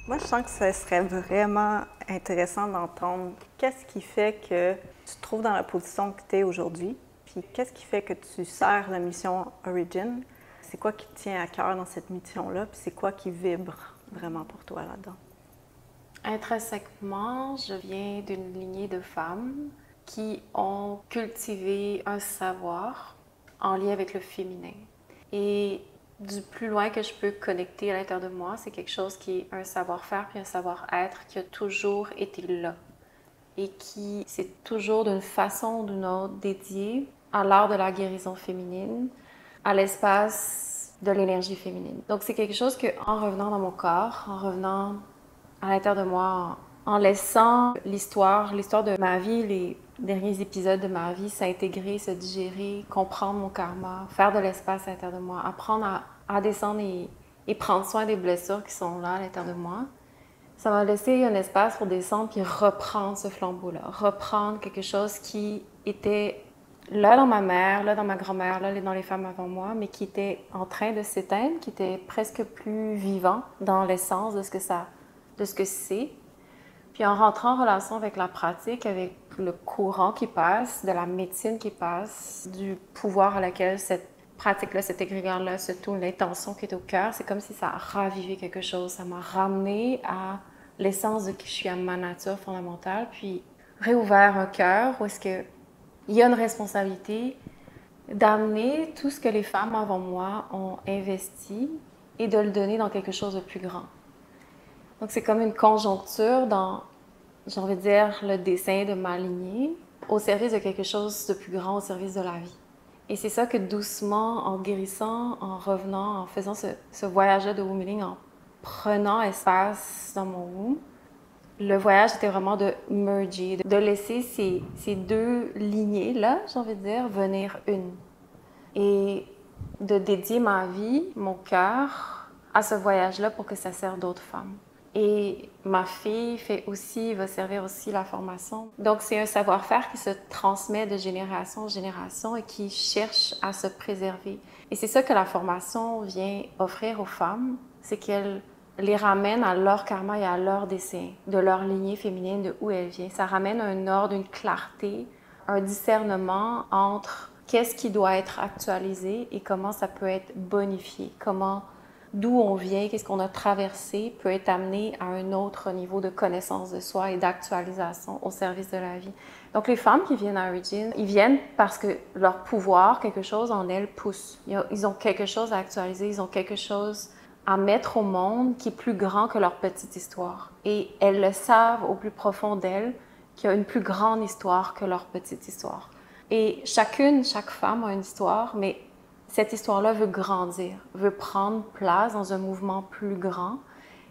Moi, je sens que ce serait vraiment intéressant d'entendre qu'est-ce qui fait que tu te trouves dans la position que tu es aujourd'hui, puis qu'est-ce qui fait que tu sers la mission Origin. C'est quoi qui te tient à cœur dans cette mission-là, puis c'est quoi qui vibre vraiment pour toi là-dedans? Intrinsèquement, je viens d'une lignée de femmes qui ont cultivé un savoir en lien avec le féminin. Et du plus loin que je peux connecter à l'intérieur de moi, c'est quelque chose qui est un savoir-faire puis un savoir-être qui a toujours été là et qui s'est toujours d'une façon ou d'une autre dédié à l'art de la guérison féminine, à l'espace de l'énergie féminine. Donc c'est quelque chose que, en revenant dans mon corps, en revenant à l'intérieur de moi, en laissant l'histoire de ma vie, les derniers épisodes de ma vie s'intégrer, se digérer, comprendre mon karma, faire de l'espace à l'intérieur de moi, apprendre à descendre et prendre soin des blessures qui sont là à l'intérieur de moi. Ça m'a laissé un espace pour descendre puis reprendre ce flambeau-là, reprendre quelque chose qui était là dans ma mère, là dans ma grand-mère, là dans les femmes avant moi, mais qui était en train de s'éteindre, qui était presque plus vivant dans l'essence de ce que c'est. Puis en rentrant en relation avec la pratique, avec le courant qui passe, de la médecine qui passe, du pouvoir à laquelle cette pratique-là, cet égrégore-là se tourne, l'intention qui est au cœur, c'est comme si ça a ravivé quelque chose. Ça m'a ramené à l'essence de qui je suis, à ma nature fondamentale, puis réouvert un cœur où est-ce qu'il y a une responsabilité d'amener tout ce que les femmes avant moi ont investi et de le donner dans quelque chose de plus grand. Donc c'est comme une conjoncture dans, j'ai envie de dire, le dessin de ma lignée au service de quelque chose de plus grand, au service de la vie. Et c'est ça que doucement, en guérissant, en revenant, en faisant ce voyage-là de womb-healing, en prenant espace dans mon womb, le voyage était vraiment de merger, de laisser ces deux lignées-là, j'ai envie de dire, venir une. Et de dédier ma vie, mon cœur, à ce voyage-là pour que ça serve d'autres femmes. Et ma fille va servir aussi la formation. Donc, c'est un savoir-faire qui se transmet de génération en génération et qui cherche à se préserver. Et c'est ça que la formation vient offrir aux femmes, c'est qu'elle les ramène à leur karma et à leur dessein, de leur lignée féminine, de où elle vient. Ça ramène un ordre, une clarté, un discernement entre qu'est-ce qui doit être actualisé et comment ça peut être bonifié, d'où on vient, qu'est-ce qu'on a traversé peut être amené à un autre niveau de connaissance de soi et d'actualisation au service de la vie. Donc les femmes qui viennent à Origin, ils viennent parce que leur pouvoir, quelque chose en elles pousse. Ils ont quelque chose à actualiser, ils ont quelque chose à mettre au monde qui est plus grand que leur petite histoire. Et elles le savent au plus profond d'elles qu'il y a une plus grande histoire que leur petite histoire. Et chaque femme a une histoire, mais cette histoire-là veut grandir, veut prendre place dans un mouvement plus grand.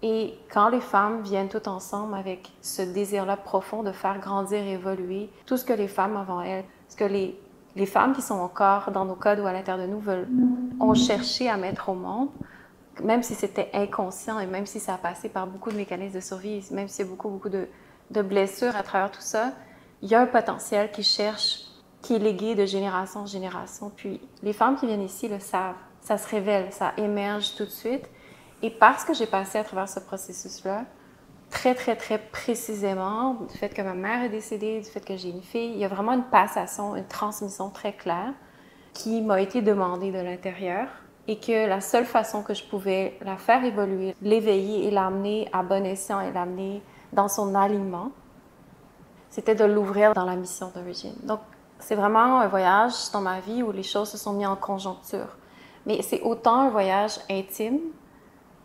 Et quand les femmes viennent toutes ensemble avec ce désir-là profond de faire grandir et évoluer tout ce que les femmes avant elles, ce que les femmes qui sont encore dans nos codes ou à l'intérieur de nous ont cherché à mettre au monde, même si c'était inconscient et même si ça a passé par beaucoup de mécanismes de survie, même s'il y a beaucoup de blessures à travers tout ça, il y a un potentiel qui est légué de génération en génération. Puis les femmes qui viennent ici le savent, ça se révèle, ça émerge tout de suite. Et parce que j'ai passé à travers ce processus-là, très, très, très précisément, du fait que ma mère est décédée, du fait que j'ai une fille, il y a vraiment une passation, une transmission très claire qui m'a été demandée de l'intérieur et que la seule façon que je pouvais la faire évoluer, l'éveiller et l'amener à bon escient et l'amener dans son alignement, c'était de l'ouvrir dans la mission d'origine. Donc, c'est vraiment un voyage dans ma vie où les choses se sont mises en conjoncture. Mais c'est autant un voyage intime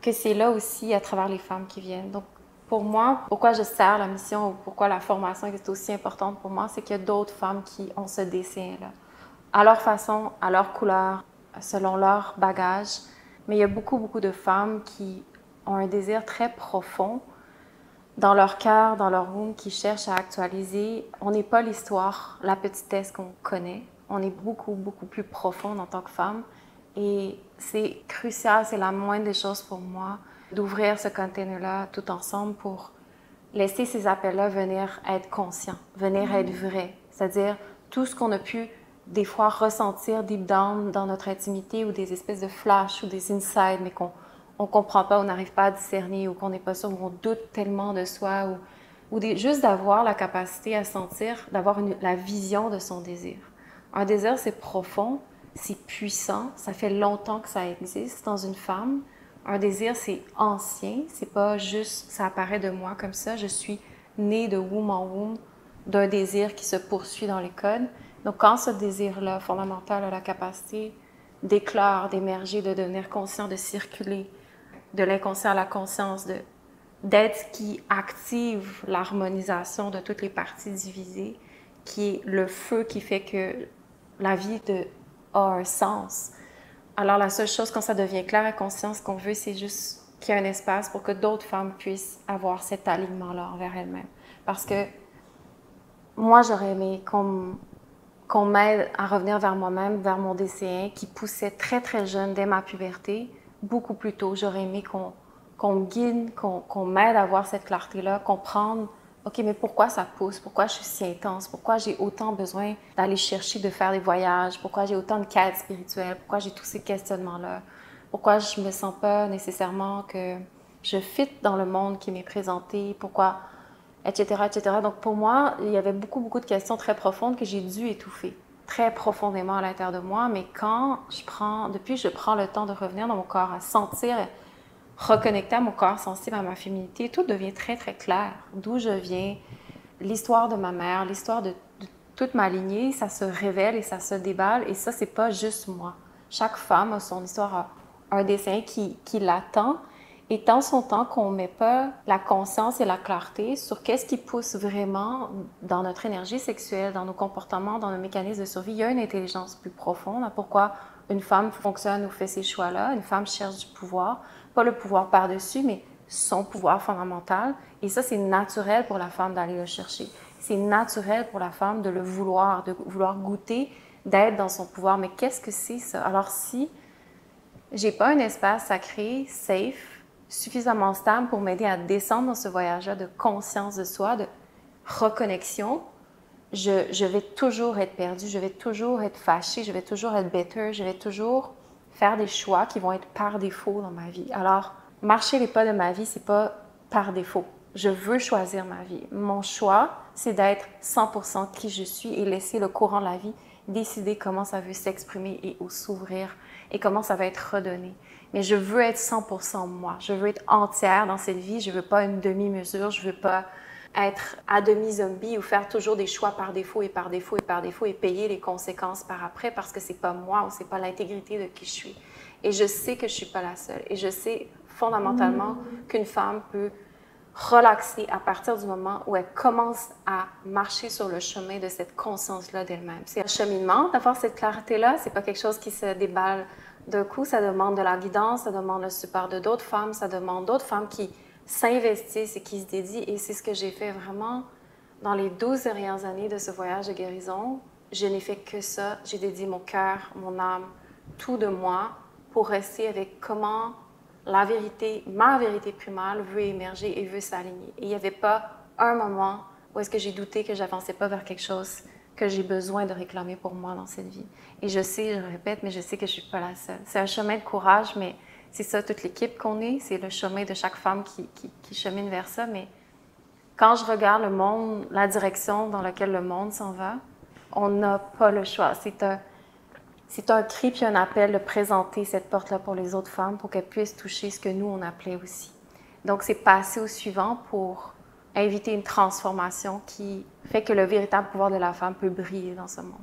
que c'est là aussi à travers les femmes qui viennent. Donc, pour moi, pourquoi je sers la mission ou pourquoi la formation est aussi importante pour moi, c'est qu'il y a d'autres femmes qui ont ce dessin-là. À leur façon, à leur couleur, selon leur bagage. Mais il y a beaucoup de femmes qui ont un désir très profond dans leur cœur, dans leur womb, qui cherchent à actualiser. On n'est pas l'histoire, la petitesse qu'on connaît. On est beaucoup plus profonde en tant que femme. Et c'est crucial, c'est la moindre des choses pour moi d'ouvrir ce container-là tout ensemble pour laisser ces appels-là venir être conscients, venir être vrais. C'est-à-dire tout ce qu'on a pu des fois ressentir deep down dans notre intimité ou des espèces de flashs ou des insights, mais qu'on on comprend pas, on n'arrive pas à discerner, ou qu'on n'est pas sûr, ou on doute tellement de soi, juste d'avoir la capacité à sentir, d'avoir la vision de son désir. Un désir, c'est profond, c'est puissant, ça fait longtemps que ça existe dans une femme. Un désir, c'est ancien, c'est pas juste ça apparaît de moi comme ça, je suis née de womb en womb d'un désir qui se poursuit dans les codes. Donc quand ce désir-là fondamental a la capacité d'éclore, d'émerger, de devenir conscient, de circuler de l'inconscient à la conscience, d'être ce qui active l'harmonisation de toutes les parties divisées, qui est le feu qui fait que la vie a un sens. Alors la seule chose quand ça devient clair et conscient, ce qu'on veut, c'est juste qu'il y ait un espace pour que d'autres femmes puissent avoir cet alignement-là envers elles-mêmes. Parce que moi, j'aurais aimé qu'on m'aide à revenir vers moi-même, vers mon DCI, qui poussait très, très jeune, dès ma puberté, beaucoup plus tôt. J'aurais aimé qu'on me guide, qu'on m'aide à avoir cette clarté-là, comprendre, OK, mais pourquoi ça pousse? Pourquoi je suis si intense? Pourquoi j'ai autant besoin d'aller chercher, de faire des voyages? Pourquoi j'ai autant de quêtes spirituelles? Pourquoi j'ai tous ces questionnements-là? Pourquoi je me sens pas nécessairement que je fit dans le monde qui m'est présenté? Pourquoi? Etc., etc. Donc, pour moi, il y avait beaucoup de questions très profondes que j'ai dû étouffer très profondément à l'intérieur de moi. Mais depuis que je prends le temps de revenir dans mon corps, à sentir, reconnecter à mon corps sensible, à ma féminité, tout devient très, très clair. D'où je viens, l'histoire de ma mère, l'histoire de toute ma lignée, ça se révèle et ça se déballe. Et ça, c'est pas juste moi. Chaque femme a son histoire, a un dessin qui l'attend. Et tant son temps qu'on ne met pas la conscience et la clarté sur qu'est-ce qui pousse vraiment dans notre énergie sexuelle, dans nos comportements, dans nos mécanismes de survie, il y a une intelligence plus profonde à pourquoi une femme fonctionne ou fait ces choix-là. Une femme cherche du pouvoir, pas le pouvoir par-dessus, mais son pouvoir fondamental. Et ça, c'est naturel pour la femme d'aller le chercher. C'est naturel pour la femme de le vouloir, de vouloir goûter, d'être dans son pouvoir. Mais qu'est-ce que c'est ça? Alors si j'ai pas un espace sacré, safe, suffisamment stable pour m'aider à descendre dans ce voyage-là de conscience de soi, de reconnexion, je vais toujours être perdue, je vais toujours être fâchée, je vais toujours être bitter, je vais toujours faire des choix qui vont être par défaut dans ma vie. Alors, marcher les pas de ma vie, c'est pas par défaut. Je veux choisir ma vie. Mon choix, c'est d'être 100% qui je suis et laisser le courant de la vie décider comment ça veut s'exprimer et où s'ouvrir et comment ça va être redonné. Mais je veux être 100% moi. Je veux être entière dans cette vie. Je veux pas une demi-mesure. Je veux pas être à demi-zombie ou faire toujours des choix par défaut et par défaut et par défaut et payer les conséquences par après parce que c'est pas moi ou c'est pas l'intégrité de qui je suis. Et je sais que je suis pas la seule. Et je sais fondamentalement qu'une femme peut relaxer à partir du moment où elle commence à marcher sur le chemin de cette conscience-là d'elle-même. C'est un cheminement d'avoir cette clarté-là. C'est pas quelque chose qui se déballe d'un coup. Ça demande de la guidance, ça demande le support de d'autres femmes, ça demande d'autres femmes qui s'investissent et qui se dédient. Et c'est ce que j'ai fait vraiment dans les 12 dernières années de ce voyage de guérison. Je n'ai fait que ça. J'ai dédié mon cœur, mon âme, tout de moi pour rester avec comment la vérité, ma vérité primale veut émerger et veut s'aligner. Et il n'y avait pas un moment où est-ce que j'ai douté que j'avançais pas vers quelque chose que j'ai besoin de réclamer pour moi dans cette vie. Et je sais, je répète, mais je sais que je suis pas la seule. C'est un chemin de courage, mais c'est ça, toute l'équipe qu'on est, c'est le chemin de chaque femme qui chemine vers ça. Mais quand je regarde le monde, la direction dans laquelle le monde s'en va, on n'a pas le choix. C'est un cri puis un appel de présenter cette porte-là pour les autres femmes pour qu'elles puissent toucher ce que nous, on appelait aussi. Donc, c'est passer au suivant pour inviter une transformation qui fait que le véritable pouvoir de la femme peut briller dans ce monde.